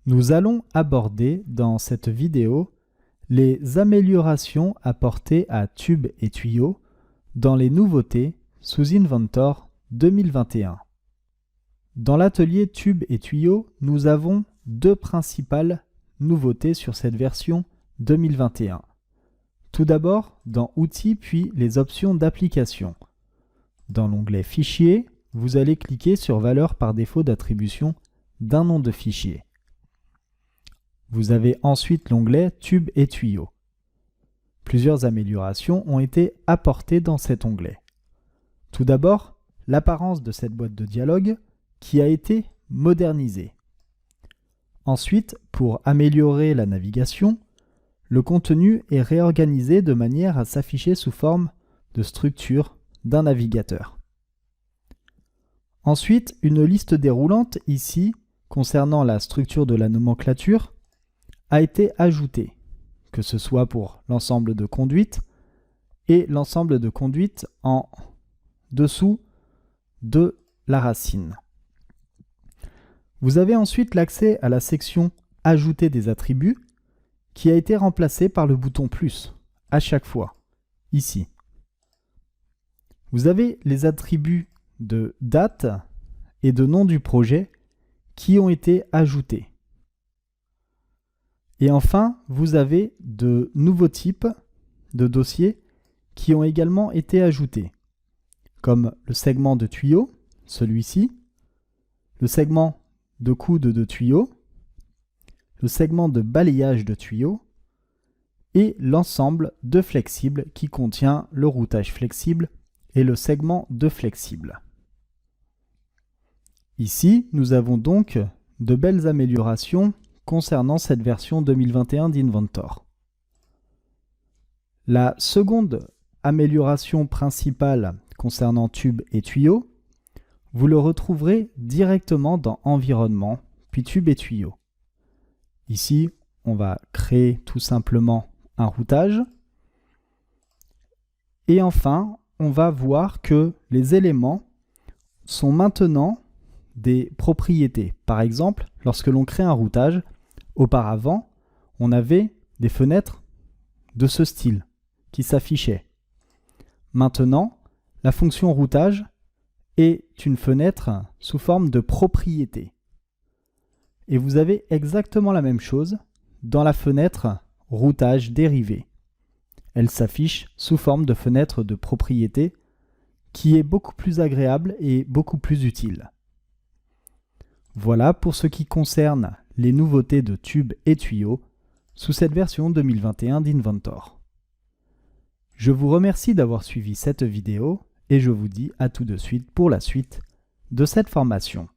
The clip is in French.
Nous allons aborder dans cette vidéo les améliorations apportées à tubes et tuyaux dans les nouveautés sous Inventor 2021. Dans l'atelier tubes et tuyaux, nous avons deux principales nouveautés sur cette version 2021. Tout d'abord, dans Outils puis les options d'application. Dans l'onglet Fichier, vous allez cliquer sur Valeur par défaut d'attribution d'un nom de fichier. Vous avez ensuite l'onglet Tubes et tuyaux. Plusieurs améliorations ont été apportées dans cet onglet. Tout d'abord, l'apparence de cette boîte de dialogue qui a été modernisée. Ensuite, pour améliorer la navigation, le contenu est réorganisé de manière à s'afficher sous forme de structure d'un navigateur. Ensuite, une liste déroulante ici, concernant la structure de la nomenclature, a été ajoutée, que ce soit pour l'ensemble de conduites et l'ensemble de conduites en dessous de la racine. Vous avez ensuite l'accès à la section « Ajouter des attributs » qui a été remplacée par le bouton « Plus » à chaque fois, ici. Vous avez les attributs de date et de nom du projet qui ont été ajoutés. Et enfin, vous avez de nouveaux types de dossiers qui ont également été ajoutés, comme le segment de tuyau, celui-ci, le segment de coude de tuyau, le segment de balayage de tuyau et l'ensemble de flexible qui contient le routage flexible et le segment de flexible. Ici, nous avons donc de belles améliorations concernant cette version 2021 d'Inventor. La seconde amélioration principale concernant tubes et tuyaux, vous le retrouverez directement dans Environnement, puis Tubes et tuyaux. Ici, on va créer tout simplement un routage. Et enfin, on va voir que les éléments sont maintenant des propriétés. Par exemple, lorsque l'on crée un routage, auparavant, on avait des fenêtres de ce style qui s'affichaient. Maintenant, la fonction routage est une fenêtre sous forme de propriété. Et vous avez exactement la même chose dans la fenêtre routage dérivé. Elle s'affiche sous forme de fenêtre de propriété qui est beaucoup plus agréable et beaucoup plus utile. Voilà pour ce qui concerne les nouveautés de tubes et tuyaux sous cette version 2021 d'Inventor. Je vous remercie d'avoir suivi cette vidéo et je vous dis à tout de suite pour la suite de cette formation.